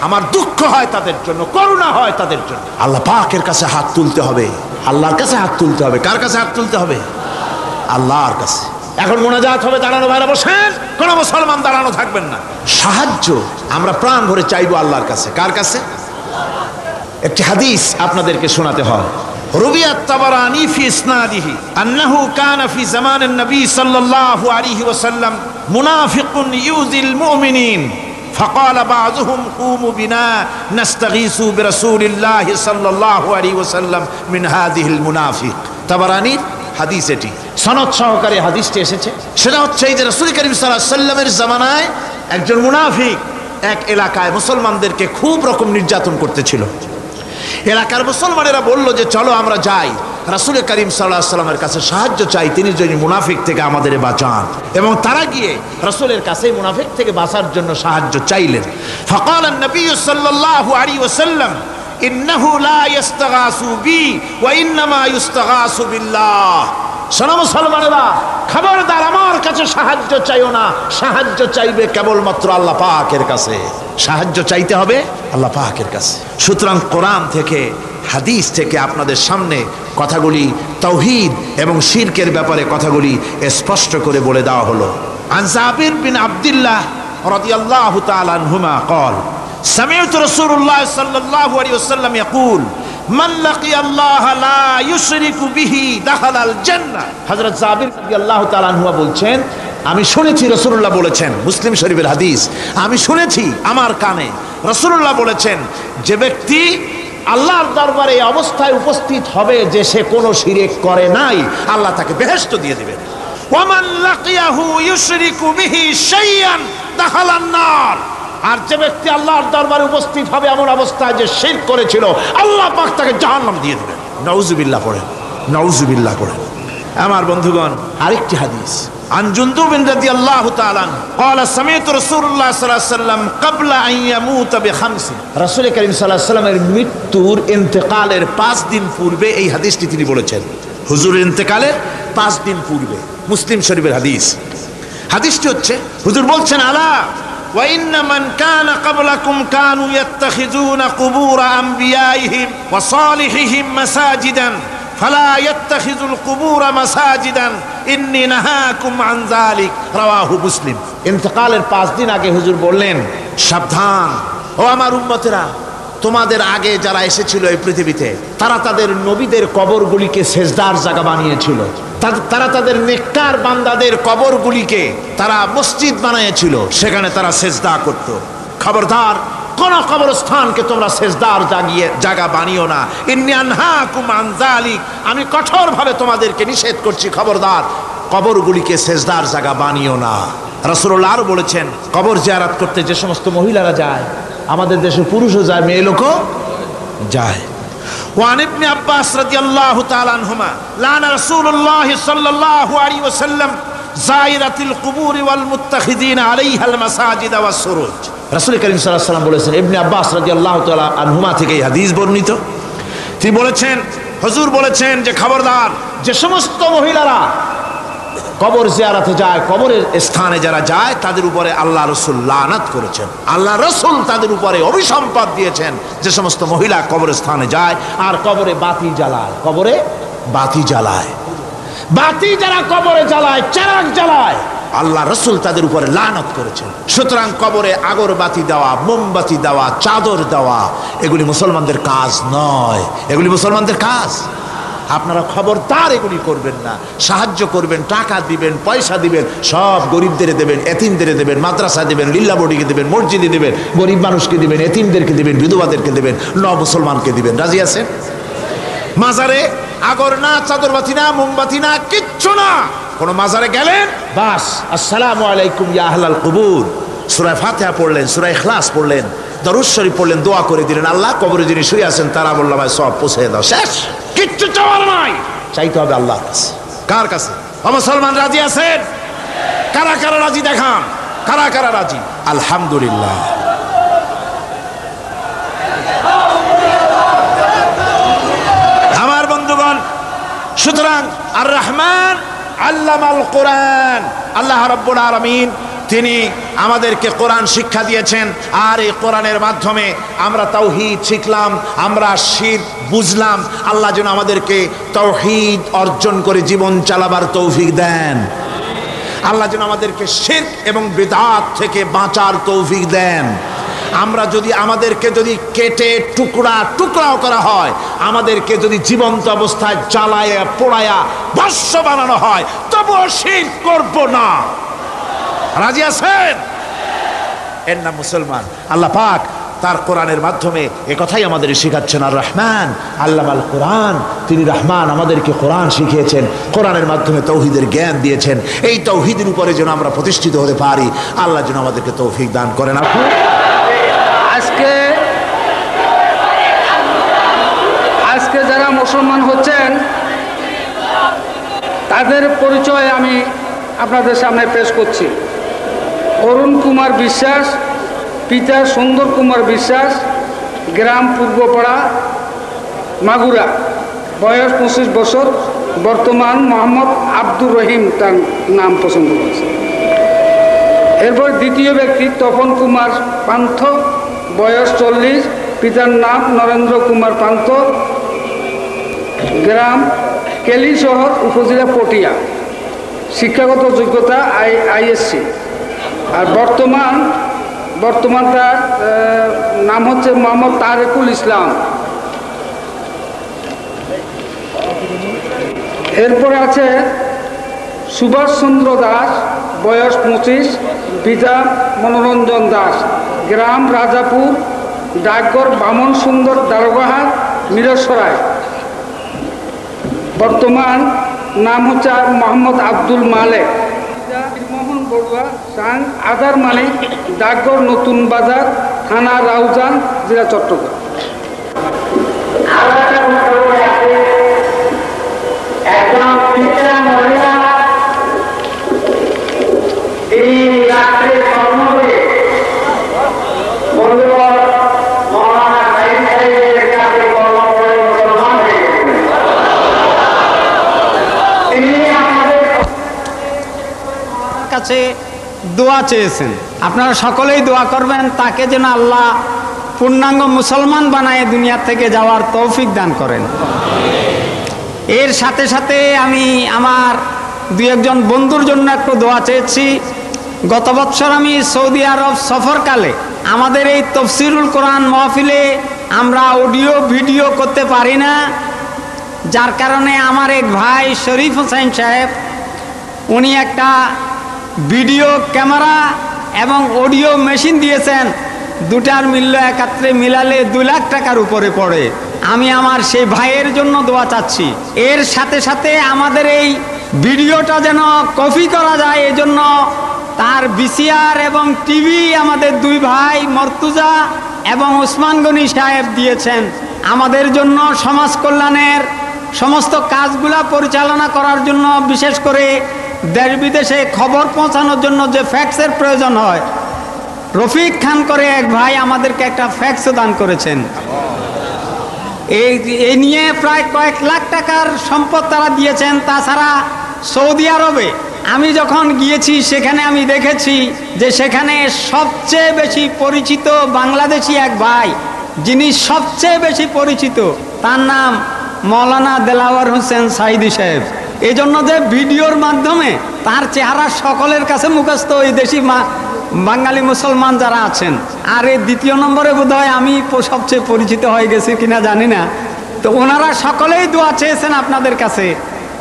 আমার দুঃখ হয় তাদের জন্য, করুণা হয় তাদের জন্য। আল্লাহ পাকের কাছে হাত তুলতে হবে। আল্লাহর কাছে হাত তুলতে হবে। কার কাছে হাত তুলতে হবে? আল্লাহর কাছে। এখন মোনাজাত হবে। দাঁড়ানো ভাইরা বসেন, কোনো মুসলমান দাঁড়ানো থাকবেন না। সাহায্য আমরা প্রাণ ভরে চাইবো আল্লাহর কাছে। কার কাছে? একটি হাদিস আপনাদেরকে শোনাতে হয়। রুবিয়াত তাবারানী ফি ইসনাদিহি আন্নাহু কানা ফি জামানিন নবী সাল্লাল্লাহু আলাইহি ওয়াসাল্লাম মুনাফিকুন ইউযিল মুমিনিন فقال بعضهم قوموا بنا نستغيث برسول الله صلى الله عليه وسلم من هذه المنافق। তাবারানী হাদিস, এটি সনদ সহকারে হাদিসটি এসেছে। সেটা হচ্ছে এই যে রাসূল করিম সাল্লাল্লাহু আলাইহি ওয়াসাল্লামের জামানায় একজন মুনাফিক এক এলাকায় মুসলমানদেরকে খুব রকম নির্যাতন করতেছিল। এলাকার মুসলমানেরা বলল যে চলো আমরা যাই রাসূল করিম সাল্লাল্লাহু আলাইহি সাল্লামের কাছে সাহায্য চাই, তিনি যদি মুনাফিক থেকে আমাদের বাঁচান। এবং তারা গিয়ে রাসূলের কাছে মুনাফিক থেকে বাঁচার জন্য সাহায্য চাইলেন। ফাকাল নবী সাল্লাল্লাহু আলাইহি ওয়াসাল্লাম ইন্নাহু লা ইস্তাগাসু বি ওয়া ইন্নামা ইস্তাগাসু বিল্লাহ। শোনো মুসলমানেরা, খবরদার আমার কাছে সাহায্য চাইও না, সাহায্য চাইবে কেবলমাত্র আল্লাহ পাকের কাছে। সাহায্য চাইতে হবে আল্লাহ পাকের কাছে। সুতরাং কোরআন থেকে হাদিস থেকে আপনাদের সামনে কথাগুলি তাওহীদ এবং শিরকের ব্যাপারে কথাগুলি স্পষ্ট করে বলে দেওয়া হলো। আন জাবির বিন আব্দুল্লাহ রাদিয়াল্লাহু তাআলা আনহুমা قال سمعت رسول الله صلى الله عليه وسلم يقول من لقي الله لا يشرك به دخل الجنة। হযরত জাবির রাদিয়াল্লাহু তাআলা আনহু বলছেন, আমি শুনেছি রাসূলুল্লাহ বলেছেন, মুসলিম শরীফের হাদিস, আমি শুনেছি আমার কানে রাসূলুল্লাহ বলেছেন, যে ব্যক্তি আল্লাহর দরবারে এই অবস্থায় উপস্থিত হবে যে সে কোনো শিরক করে নাই, আল্লাহ তাকে বেহেশত দিয়ে দিবেন। ওয়ামান লাকিয়াহু ইউশরিকু বিহি শাইয়ান দাখালান নার। আর যে ব্যক্তি আল্লাহর দরবারে উপস্থিত হবে এমন অবস্থায় যে শিরক করেছিল, আল্লাহ পাক তাকে জাহান্নাম দিয়ে দিবেন। নাউজুবিল্লাহ পড়েন, নাউজুবিল্লাহ পড়েন। আমার বন্ধুগণ, আরেকটি হাদিস عن جندب رضي الله تعالى عنه قال سمعت رسول الله صلى الله عليه وسلم قبل ان يموت بخمس। রাসূল করিম সাল্লাল্লাহু আলাইহি ওয়াসাল্লামের মৃত্যুর ইন্তেকালের 5 দিন পূর্বে এই হাদিসটি তিনি বলেছেন। হুজুরের ইন্তেকালের 5 দিন পূর্বে, মুসলিম শরীফের হাদিস। হাদিসটি হচ্ছে, হুজুর বলছেন, আলা ওয়া ইন্না মান কানা ক্বাবলাকুম কানু ইয়াত্তাখিযুনা কুবুর আমবিয়াইহিম ওয়া সালিহিহিম মাসাজিদান ফালা ইয়াত্তাখিযুল কুবুর মাসাজিদান ইন্নী নাহাকুম আন যালিক। রাওয়াহু মুসলিম। ইন্তেকালের 5 দিন আগে হুজুর বললেন, সাবধান ও আমার উম্মতেরা, তোমাদের আগে যারা এসেছিল এই পৃথিবীতে তারা তাদের নবীদের কবরগুলিকে সেজদার জায়গা বানিয়েছিল, তারা তাদের নেককার বান্দাদের কবরগুলিকে তারা মসজিদ বানিয়েছিল, সেখানে তারা সেজদা করত। খবরদার কোন কবরস্থানকে তোমরা সেজদার জায়গা বানিও না। ইন্নী আনহাকুম আন যালিক, আমি কঠোরভাবে তোমাদেরকে নিষেধ করছি, খবরদার কবরগুলিকে সেজদার জায়গা বানিও না। রাসূলুল্লাহ আরো বলেছেন, কবর জিয়ারত করতে যে সমস্ত মহিলারা যায়, আমাদের দেশে পুরুষও যায়, মেয়ে লোকও যায়। وعن ابن عباس رضي الله تعالى عنهما لعن رسول الله صلى الله عليه وسلم زائرة القبور والمتخذين عليها المساجد والسروج। রাসূল করিম সাল্লাল্লাহু আলাইহি ওয়াসাল্লাম বলেছেন, ইবনে আব্বাস রাদিয়াল্লাহু তাআলা আনহুমা থেকে এই হাদিস বর্ণিত, তিনি বলেছেন, হুজুর বলেছেন যে খবরদার যে সমস্ত মহিলারা কবর জিয়ারতে যায়, কবরের স্থানে যারা যায়, তাদের উপরে আল্লাহ রাসূল লানত করেছেন। আল্লাহ রাসূল তাদের উপরে অভিসম্পাত দিয়েছেন যে সমস্ত মহিলা কবরস্থানে যায় আর কবরে বাতি জ্বালায়, কবরে বাতি জ্বালায়, বাতি যারা কবরে জ্বালায়, চিরাগ জ্বালায়, আল্লাহ রাসূল তাদের উপরে লানত করেছেন। সুতরাং কবরে আগরবাতি দেওয়া, মোমবাতি দেওয়া, চাদর দেওয়া, এগুলি মুসলমানদের কাজ নয়, এগুলি মুসলমানদের কাজ। আপনারা খবরদার এগুলি করবেন না। সাহায্য করবেন, টাকা দিবেন, পয়সা দিবেন, সব গরিবদের দেবেন, এতিমদের দেবেন, মাদ্রাসা দিবেন, লিল্লা বোর্ডিকে দিবেন, মসজিদে দিবেন, গরিব মানুষকে দিবেন, এতিমদেরকে দিবেন, বিধবাদেরকে দিবেন, মুসলমানকে দিবেন। রাজি আছেন? মাজারে আগর না, চাদরবাতি না, মোমবাতি না, কিচ্ছু না। কোন মাজারে গেলেন, বাস আসসালামু আলাইকুম ইয়া আহলাল কুবুর, সূরা ফাতিহা পড়লেন, সূরা ইখলাস পড়লেন, দরুদ শরীফ পড়লেন, দোয়া করে দিলেন, আল্লাহ কবরে যিনি শুয়ে আছেন তারা বললাম সব পৌঁছে দাও, শেষ। কিচ্ছু চাওয়ার নাই, চাইতে হবে আল্লাহর কাছে। কার কাছে? মুসলমান রাজি আছেন? কারা কারা রাজি দেখান, কারা কারা রাজি? আলহামদুলিল্লাহ। আমার বন্ধুগণ, সুতরাং আর রহমান আল্লামাল কোরআন, আল্লাহ রাব্বুল আলামিন তিনি আমাদেরকে কোরআন শিক্ষা দিয়েছেন। আর এই কোরআনের মাধ্যমে আমরা তাওহীদ শিখলাম, আমরা শিরক বুঝলাম। আল্লাহ যেন আমাদেরকে তাওহীদ অর্জন করে জীবন চালাবার তৌফিক দেন। আল্লাহ যেন আমাদেরকে শিরক এবং বিদআত থেকে বাঁচার তৌফিক দেন। আমরা যদি আমাদেরকে যদি কেটে টুকরা টুকরাও করা হয়, আমাদেরকে যদি জীবন্ত অবস্থায় জ্বালায়া পোড়ায়া ভস্ম বানানো হয়, তবুও শিরক করব না। রাজি আছেন? এর নাম মুসলমান। আল্লাহ পাক তার কোরআনের মাধ্যমে এ কথাই আমাদের শিখাচ্ছেন। আর রহমান আল্লামাল কোরআন, তিনি রহমান, আমাদেরকে কোরআন শিখিয়েছেন, কোরআনের মাধ্যমে তাওহীদের জ্ঞান দিয়েছেন। এই তাওহীদের উপরে যেন আমরা প্রতিষ্ঠিত হতে পারি, আল্লাহ যেন আমাদেরকে তৌফিক দান করেন। আজকে আছেন তাদের পরিচয় আমি আপনাদের সামনে পেশ করছি। অরুণ কুমার বিশ্বাস, পিতা সুন্দর কুমার বিশ্বাস, গ্রাম পূর্বপাড়া, মাগুরা, বয়স 25 বছর, বর্তমান মোহাম্মদ আব্দুর রহিম তার নাম পছন্দ করেছে। এরপর দ্বিতীয় ব্যক্তি তপন কুমার পান্থ, বয়স 40, পিতার নাম নরেন্দ্র কুমার পান্থ, গ্রাম কেলিশহর, উপজেলা পটিয়া, শিক্ষাগত যোগ্যতা আইএসসি। আর বর্তমান তার নাম হচ্ছে মোহাম্মদ তারেকুল ইসলাম। এরপরে আছে সুভাষচন্দ্র দাস, বয়স 25, পিতা মনোরঞ্জন দাস, গ্রাম রাজাপুর, ডাকঘর বামন সুন্দর, দারোগাহাট, মিরসরাই, বর্তমান নাম হচ্ছে মোহাম্মদ আব্দুল মালেক, মোহন বড়ুয়া, সাং আদার মালিক, ডাকঘর নতুন বাজার, থানা রাউজান, জেলা চট্টগ্রাম। কাছে দোয়া চেয়েছেন, আপনারা সকলেই দোয়া করবেন তাকে যেন আল্লাহ পূর্ণাঙ্গ মুসলমান বানায় দুনিয়া থেকে যাওয়ার তৌফিক দান করেন। এর সাথে সাথে আমি আমার 2-1 বন্ধুর জন্য একটু দোয়া চেয়েছি। গত বছর আমি সৌদি আরব সফরকালে আমাদের এই তফসিরুল কোরআন মাহফিলে আমরা অডিও ভিডিও করতে পারি না, যার কারণে আমার এক ভাই শরীফ হোসেন সাহেব উনি একটা ভিডিও ক্যামেরা এবং অডিও মেশিন দিয়েছেন। দুটার মূল্য একাত্রে মিলালে 2 লাখ টাকার উপরে পড়ে। আমি আমার সেই ভাইয়ের জন্য দোয়া চাচ্ছি। এর সাথে সাথে আমাদের এই ভিডিওটা যেন কপি করা যায়, এজন্য তার ভিসিআর এবং টিভি আমাদের 2 ভাই মর্তুজা এবং ওসমান গনি সাহেব দিয়েছেন। আমাদের জন্য সমাজ কল্যাণের সমস্ত কাজগুলা পরিচালনা করার জন্য, বিশেষ করে দেশ বিদেশে খবর পৌঁছানোর জন্য যে ফ্যাক্সের প্রয়োজন হয়, রফিক খান করে এক ভাই আমাদেরকে একটা ফ্যাক্সও দান করেছেন। এই নিয়ে প্রায় কয়েক লাখ টাকার সম্পদ তারা দিয়েছেন। তাছাড়া সৌদি আরবে আমি যখন গিয়েছি সেখানে আমি দেখেছি যে সেখানে সবচেয়ে বেশি পরিচিত বাংলাদেশি এক ভাই, যিনি সবচেয়ে বেশি পরিচিত, তার নাম মৌলানা দেলাওয়ার হোসেন সাইদি সাহেব। এই জন্য যে ভিডিওর মাধ্যমে তার চেহারা সকলের কাছে মুখস্থ, ওই দেশি বাঙালি মুসলমান যারা আছেন। আর এই 2 নম্বরে বোধহয় আমি সবচেয়ে পরিচিত হয়ে গেছি কিনা জানি না। তো ওনারা সকলেই দোয়া চেয়েছেন আপনাদের কাছে,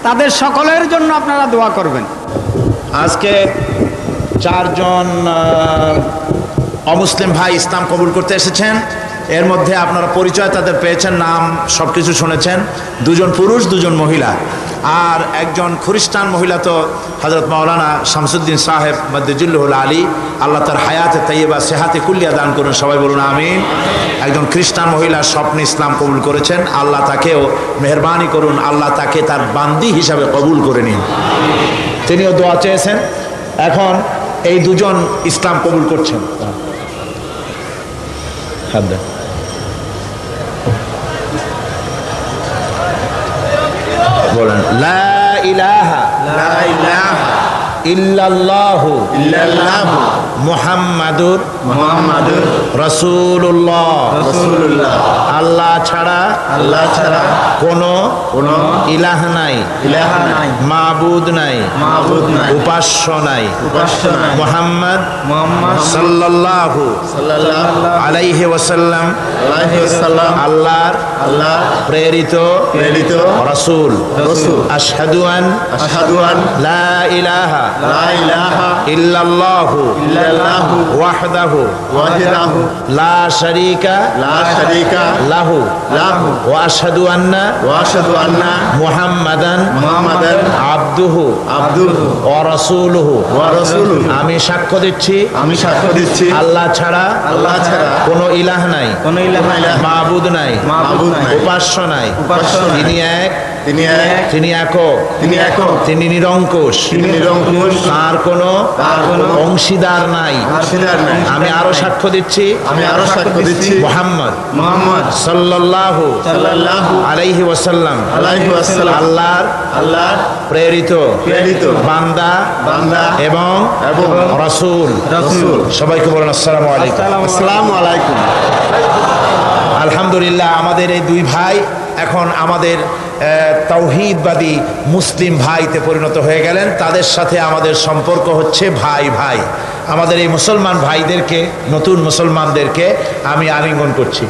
তাদের সকলের জন্য আপনারা দোয়া করবেন। আজকে 4 জন অমুসলিম ভাই ইসলাম কবুল করতে এসেছেন। এর মধ্যে আপনারা পরিচয় তাদের পেয়েছেন, নাম সব কিছু শুনেছেন। 2 জন পুরুষ, 2 জন মহিলা। আর একজন খ্রিস্টান মহিলা তো হযরত মাওলানা শামসুদ্দিন সাহেব মদ্দিজুল্লাহুল আলী, আল্লাহ তার হায়াতে তাইয়্যিবা সেহাতে কুল্লিয়া দান করুন, সবাই বলুন আমিন। একজন খ্রিস্টান মহিলা স্বপ্নে ইসলাম কবুল করেছেন, আল্লাহ তাকেও মেহেরবানি করুন, আল্লাহ তাকে তার বান্দি হিসাবে কবুল করে নিন। তিনিও দোয়া চেয়েছেন। এখন এই 2 জন ইসলাম কবুল করছেন। বলেন লা ইলাহা ইল্লাল্লাহু মুহাম্মাদুর রাসূলুল্লাহ। আল্লাহ ছাড়া কোনো ইলাহ নাই, মাবুদ নাই, উপাস্য নাই। মুহাম্মদ সাল্লাল্লাহু আলাইহি ওয়াসাল্লাম আল্লাহর প্রেরিত রাসূল। আশহাদু আন লা ইলাহা ইল্লাল্লাহু ওয়াহদাহু লা শারীকা লাহু ওয়া আশহাদু আন্না মুহাম্মাদান আবদুহু ওয়া রাসূলুহু। আমি সাক্ষ্য দিচ্ছি আল্লাহ ছাড়া কোনো ইলাহ নাই, মাবুদ নাই, উপাস্য নাই। তিনি এক, তিনি এক, তিনি একক, তিনি একক, তিনি নিরঙ্কুশ, তিনি নিরঙ্কুশ, তার কোনো অংশীদার নাই। আমি আরো সাক্ষ্য দিচ্ছি, আমি আরো সাক্ষ্য দিচ্ছি, মুহাম্মদ মুহাম্মদ সাল্লাল্লাহু আলাইহি ওয়াসাল্লাম আল্লাহর প্রেরিত বান্দা এবং রাসূল। সবাইকে বলেন আসসালামু আলাইকুম। আসসালামু আলাইকুম। আলহামদুলিল্লাহ, আমাদের এই দুই ভাই এখন আমাদের তাওহীদবাদী মুসলিম ভাইতে পরিণত হয়ে গেলেন। তাদের সাথে আমাদের সম্পর্ক হচ্ছে ভাই ভাই। আমাদের এই মুসলমান ভাইদেরকে, নতুন মুসলমানদেরকে আমি আলিঙ্গন করছি।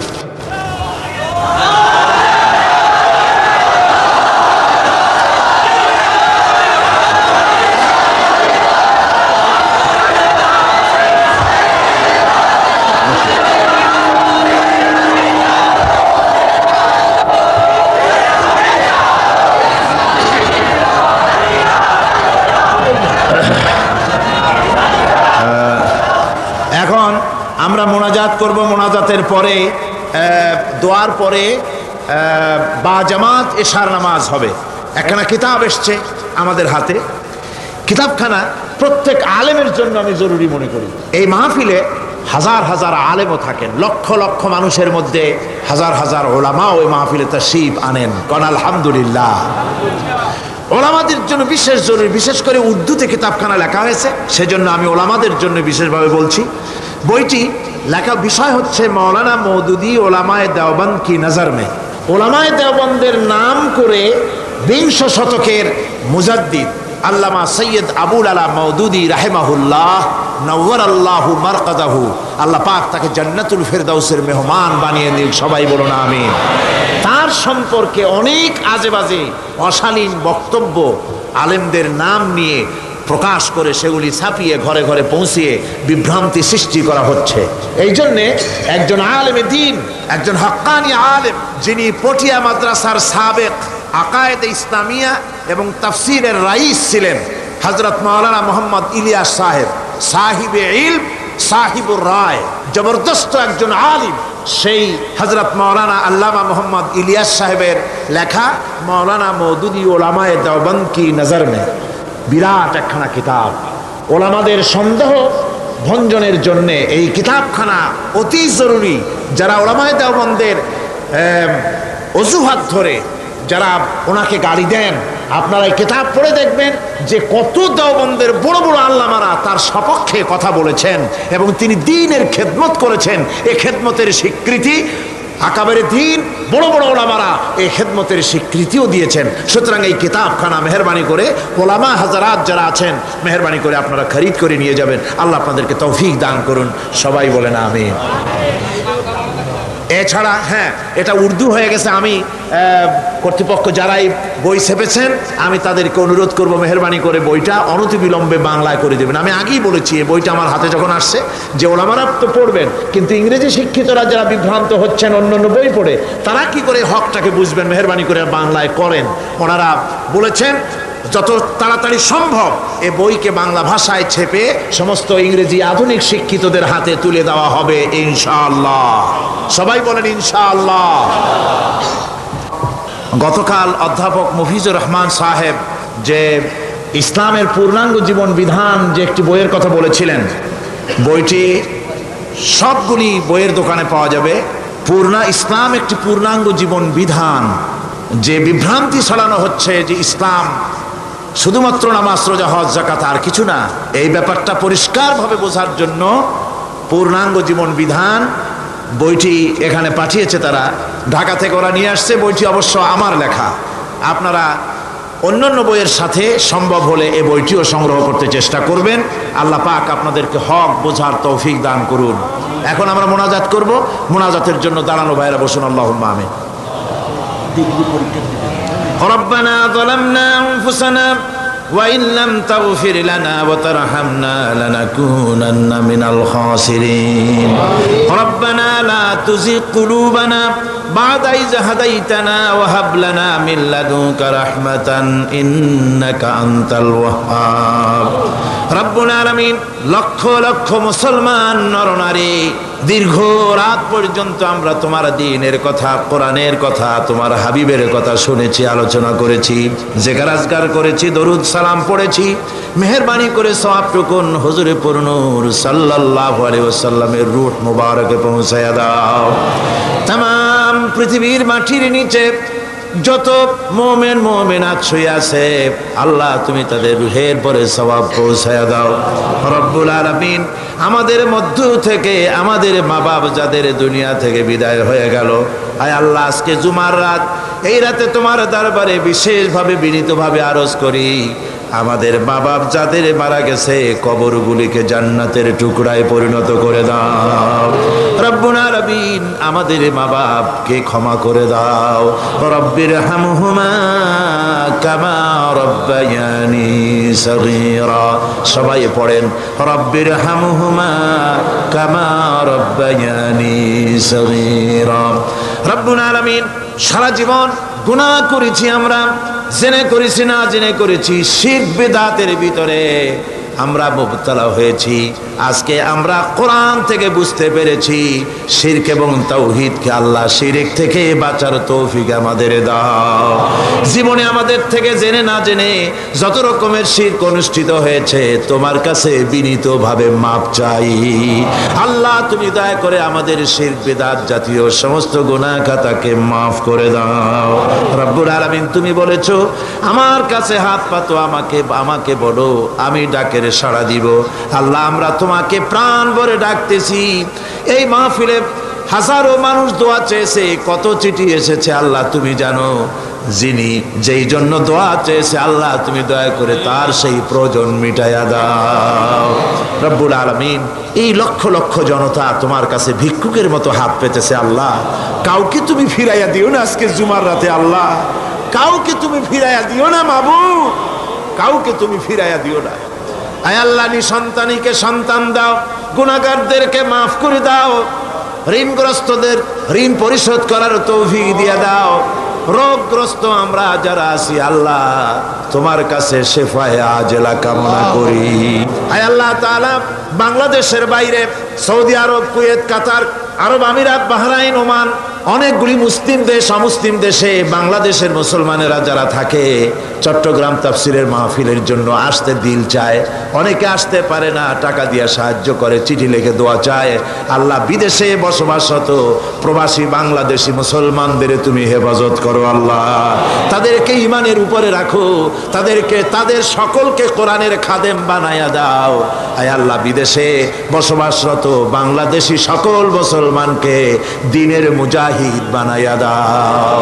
এখন আমরা মোনাজাত করব। মোনাজাতের পরে দোয়ার পরে বা জামাত এশার নামাজ হবে। একখানা কিতাব এসছে আমাদের হাতে। কিতাবখানা প্রত্যেক আলেমের জন্য আমি জরুরি মনে করি। এই মাহফিলে হাজার হাজার আলেমও থাকেন, লক্ষ লক্ষ মানুষের মধ্যে হাজার হাজার ওলামাও ওই মাহফিলে তাশরীফ আনেন। কোন আলহামদুলিল্লাহ। ওলামাদের জন্য বিশেষ জরুরি, বিশেষ করে উর্দুতে কিতাবখানা লেখা হয়েছে, সেজন্য আমি ওলামাদের জন্য বিশেষভাবে বলছি। বইটি লেখা বিষয় হচ্ছে মৌলানা মওদুদি ওলামায়ে দেওবন্দ কি নজর মে। ওলামায়ে দেওবন্দের নাম করে 20 শতকের মুজাদ্দিদ আল্লামা সৈয়দ আবুল আলা মওদুদি রাহিমাহুল্লাহ নওয়ারাল্লাহু মারকাদাহু, আল্লাহ পাক তাকে জান্নাতুল ফেরদাউসের মেহমান বানিয়ে দিন। সবাই বলুন আমিন। তার সম্পর্কে অনেক আজে বাজে অশালীন বক্তব্য আলেমদের নাম নিয়ে প্রকাশ করে সেগুলি ছাপিয়ে ঘরে ঘরে পৌঁছিয়ে বিভ্রান্তি সৃষ্টি করা হচ্ছে। এই জন্যে একজন আলেমে দ্বীন, একজন হক্কানি আলেম, যিনি পটিয়া মাদ্রাসার সাবেক আকায়েদে ইসলামিয়া এবং তাফসিরের রাইস ছিলেন, হযরত মাওলানা মোহাম্মদ ইলিয়াস সাহেব, সাহিবে ইলম, সাহিবুর রায়, জবরদস্ত একজন আলিম। সেই হযরত মাওলানা আল্লামা মোহাম্মদ ইলিয়াস সাহেবের লেখা মাওলানা মওদুদি ওলামায়ে দেওবন্দ কি নজর মে বিরাট একখানা কিতাব। ওলামাদের সন্দেহ ভঞ্জনের জন্যে এই কিতাবখানা অতি জরুরি। যারা ওলামায়ে দেওবন্দের অজুহাত ধরে যারা ওনাকে গালি দেন, আপনারা এই কিতাব পড়ে দেখবেন যে কত দেওবন্দের বড় বড় আল্লামারা তার সপক্ষে কথা বলেছেন এবং তিনি দ্বীনের খেদমত করেছেন। এই খেদমতের স্বীকৃতি আকাবের দ্বীন বড় বড় ওলামারা এই খেদমতের স্বীকৃতিও দিয়েছেন। সুতরাং এই কিতাবখানা মেহরবানি করে ওলামা হাজারাত যারা আছেন, মেহরবানি করে আপনারা খরিদ করে নিয়ে যাবেন। আল্লাহ আপনাদেরকে তৌফিক দান করুন। সবাই বলেন আমিন। এছাড়া হ্যাঁ, এটা উর্দু হয়ে গেছে। আমি কর্তৃপক্ষ যারাই বই ছেপেছেন আমি তাদেরকে অনুরোধ করব মেহরবানি করে বইটা অনতিবিলম্বে বাংলায় করে দেবেন। আমি আগেই বলেছি এই বইটা আমার হাতে যখন আসছে যে ওলামারা তো পড়বেন, কিন্তু ইংরেজি শিক্ষিতরা যারা বিভ্রান্ত হচ্ছেন অন্যান্য বই পড়ে, তারা কি করে হকটাকে বুঝবেন? মেহরবানি করে বাংলায় করেন। ওনারা বলেছেন যত তাড়াতাড়ি সম্ভব এ বইকে বাংলা ভাষায় ছেপে সমস্ত ইংরেজি আধুনিক শিক্ষিতদের হাতে তুলে দেওয়া হবে ইনশাআল্লাহ। সবাই বলেন ইনশাআল্লাহ। গতকাল অধ্যাপক মফিজুর রহমান সাহেব যে ইসলামের পূর্ণাঙ্গ জীবন বিধান যে একটি বইয়ের কথা বলেছিলেন, বইটি সবগুলি বইয়ের দোকানে পাওয়া যাবে। ইসলাম একটি পূর্ণাঙ্গ জীবন বিধান। যে বিভ্রান্তি ছড়ানো হচ্ছে যে ইসলাম শুধুমাত্র নামাজ, রোজা, হজ, যাকাত আর কিছু না, এই ব্যাপারটা পরিষ্কারভাবে বোঝার জন্য পূর্ণাঙ্গ জীবন বিধান বইটি এখানে পাঠিয়েছে তারা, ঢাকা থেকে ওরা নিয়ে আসছে। বইটি অবশ্য আমার লেখা। আপনারা অন্যান্য বইয়ের সাথে সম্ভব হলে এই বইটিও সংগ্রহ করতে চেষ্টা করবেন। আল্লাহ পাক আপনাদেরকে হক বোঝার তৌফিক দান করুন। এখন আমরা মোনাজাত করব। মোনাজাতের জন্য দাঁড়ানো ভাইরা বসুন। আল্লাহুম্মা আমিন। ربنا ظلمنا أنفسنا وإن لم تغفر لنا وترحمنا لنكونن من الخاسرين ربنا لا تزغ قلوبنا بعد إذ هديتنا وهب لنا من لدنك رحمة إنك أنت الوهاب রব্বুল আলামিন লক্ষ লক্ষ মুসলমান নরনারী দীর্ঘ রাত পর্যন্ত আমরা তোমার দ্বীনের কথা, কোরআনের কথা, তোমার হাবিবের কথা শুনেছি, আলোচনা করেছি, জিকির আজকার করেছি, দরুদ সালাম পড়েছি। মেহেরবানি করে সওয়াবটুকুন হুজুরে পুরনূর সাল্লাল্লাহু আলাইহি ওয়াসাল্লামের রূহ মুবারকে পৌঁছায়া দাও। তামাম পৃথিবীর মাটির নিচে যত মুমিন মুমিনাত শুয়ে আছে আল্লাহ তুমি তাদের রুহের পরে সওয়াব পৌঁছায়া দাও। রব্বুল আলামিন আমাদের মধ্য থেকে আমাদের মা বাপ যাদের দুনিয়া থেকে বিদায় হয়ে গেল, আয় আল্লাহ আজকে জুমার রাত, এই রাতে তোমার দরবারে বিশেষভাবে বিনীতভাবে আরজ করি, আমাদের মা বাপ যাদের মারা গেছে কবরগুলিকে জান্নাতের টুকরায় পরিণত করে দাও। রব্বুল আলামিন আমাদের মা বাপকে ক্ষমা করে দাও। রব্বির হামহুমা কামা রব্বায়ানি সগীরা। সবাই পড়েন রব্বির হামহুমা কামা রব্বায়ানি সগীরা। রব্বুল আলামিন সারা জীবন গুনাহ করেছি আমরা, জেনে করেছি না জেনে করেছি, শিরক বিদআতের ভিতরে আমরা মুবতালা হয়েছি। আজকে আমরা কোরআন থেকে বুঝতে পেরেছি শিরক এবং তাওহীদকে, আল্লাহ শিরক থেকে বাঁচার তৌফিক আমাদের দাও। জীবনে আমাদের থেকে জেনে না জেনে যত রকমের শিরক অনুষ্ঠিত হয়েছে তোমার কাছে বিনীতভাবে মাপ চাই। আল্লাহ তুমি দয়া করে আমাদের শিরক বিদআত জাতীয় সমস্ত গুনাহ খাতাকে মাফ করে দাও। রব্বুল আলামিন তুমি বলেছো আমার কাছে হাত পাতো, আমাকে বলো, আমি ডাকের সাড়া দিব। আল্লাহ আমরা তোমাকে প্রাণ ভরে ডাকতেছি। এই মাহফিলে হাজারো মানুষ দোয়া চেয়েছে, কত চিঠি এসেছে আল্লাহ তুমি জানো। যিনি যেই জন্য দোয়া চেয়েছে আল্লাহ তুমি দয়া করে তার সেই প্রয়োজন মিটাইয়া দাও। রব্বুল আলামিন এই লক্ষ লক্ষ জনতা তোমার কাছে ভিক্ষুকের মতো হাত পেতেছে আল্লাহ, কাউকে তুমি ফিরাইয়া দিও না আজকে জুমার রাতে আল্লাহ, কাউকে তুমি ফিরাইয়া দিও না মাবুদ, কাউকে তুমি ফিরাইয়া দিও না। আয় আল্লাহ নিঃসন্তানীকে সন্তান দাও, গুনাহগারদেরকে মাফ করে দাও, ঋণগ্রস্তদের ঋণ পরিশোধ করার তৌফিক দিয়ে দাও। রোগগ্রস্ত আমরা যারা আছি আল্লাহ তোমার কাছে শেফায়ে আজেলা কামনা করি। আয় আল্লাহ তাআলা বাংলাদেশের বাইরে সৌদি আরব, কুয়েত, কাতার, আরব আমিরাত, বাহরাইন, ওমান, অনেকগুলি মুসলিম দেশ, অমুসলিম দেশে বাংলাদেশের মুসলমানেরা যারা থাকে চট্টগ্রাম তাফসিরের মাহফিলের জন্য আসতে দিল চায়, অনেকে আসতে পারে না, টাকা দিয়ে সাহায্য করে, চিঠি লিখে দোয়া চায়। আল্লাহ বিদেশে বসবাসরত প্রবাসী বাংলাদেশি মুসলমানদের তুমি হেফাজত করো আল্লাহ, তাদেরকে ঈমানের উপরে রাখো, তাদের সকলকে কোরআনের খাদেম বানায়া দাও। আয় আল্লাহ বিদেশে বসবাসরত বাংলাদেশি সকল মুসলমানকে দ্বীনের মুজাহিদ বানায়া দাও।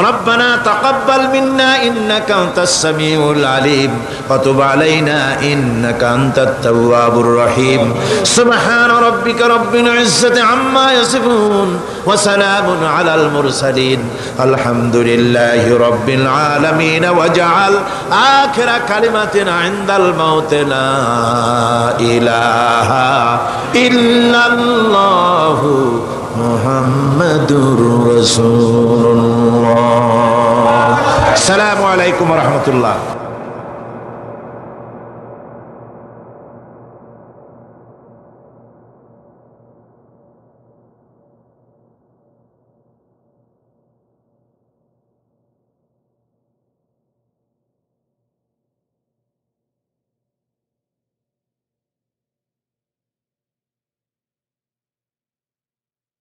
ربنا تقبل منا إنك أنت السميع العليم وتب علينا إنك أنت التواب الرحيم سبحان ربك رب العزة عما يصفون وسلام على المرسلين الحمد لله رب العالمين واجعل آخر كلمة عند الموت لا إله إلا الله মুহাম্মাদুর রাসূলুল্লাহ। আসসালামু আলাইকুম ওয়া রাহমাতুল্লাহ।